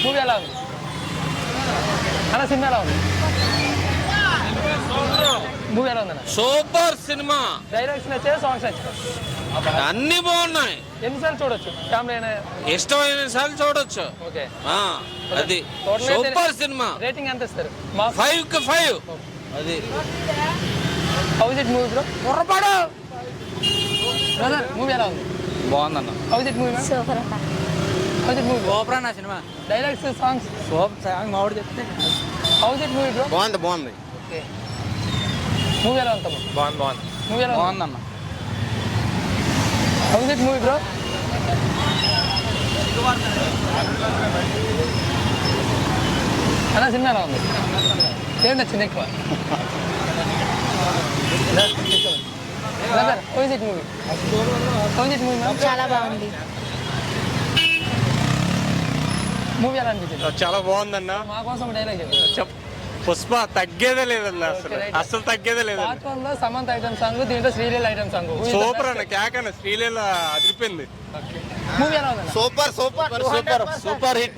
Movie ఎలా ఉంది అన్న? సినిమా ఎలా ఉంది? మూవీ ఎలా ఉందన్న? Super cinema. డైలాగ్స్ నచ్చాయి, సాంగ్స్ నచ్చాయి, అన్ని బాగున్నాయి. ఎన్నిసార్లు చూడొచ్చు? ఫ్యామిలీ అయినా ఇష్టమైన సార్లు చూడొచ్చు. ఓకే. అది సూపర్ సినిమా. రేటింగ్ ఎంత ఇస్తారు? 5కి 5. అది how is it movie bro? పొరపాటు. బ్రదర్ మూవీ ఎలా ఉంది? బాగుందన్న. How is it movie? Super అన్న. How is it movie? Super అన్న సినిమా. డైలాగ్స్, సాంగ్స్, సూపర్ సాంగ్ మామిడి చెప్తే. How is it movie bro? బాగుంది. ఓకే. మూవీ ఎలా ఉంది? బాగుంది. మూవీ ఎలా ఉంది? బాగుందన్న. How is it movie bro? అన్న సినిమా ఎలా ఉంది? ఏం నచ్చింది ఎక్కువ? Brother how is it movie? How is it movie ma'am? చాలా బాగుంది. మూవీ ఎలా అనిపించింది? చాలా బాగుందన్న. మా కోసం డైలాగ్ చెప్పు. పుష్ప తగ్గేదే లేదన్న, అసలు తగ్గేదే లేదన్న. పార్ట్ 1 లో సమంత ఐటమ్ సాంగ్, దీంట్లో శ్రీలీల ఐటమ్ సాంగ్. సూపర్ అన్న, కేకన్న శ్రీలీల అదిరిపోయింది. మూవీ ఎలా ఉందన్న? Super super hit.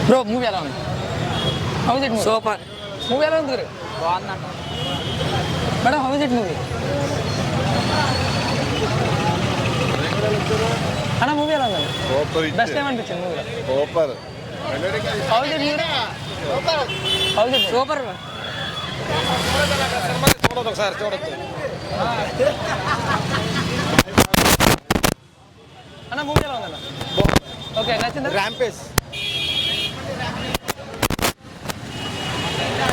Bro movie ఎలా ఉంది? How is it movie? Super. Movie ఎలా ఉంది? బాగుందన్న. Madam how is it movie? అన్న మూవీ ఎలా ఉంది? బెస్ట్ టైం అనిపించింది movie? Super. How is it movie? How is it super. ఒకసారి చూడొచ్చు. అన్న మూవీ ఎలా ఉందన్న? ఓకే నచ్చిందా? Rampage.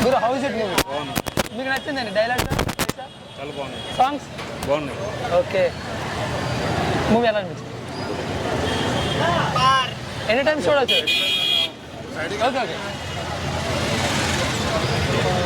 Guru how is it movie? మీకు నచ్చిందండి? డైలాగ్, చాలా బాగుంది. సాంగ్స్ బాగున్నాయి. ఓకే. మూవీ ఎలా అనిపించింది? ఎనీ టైమ్స్ చూడవచ్చు. Okay okay.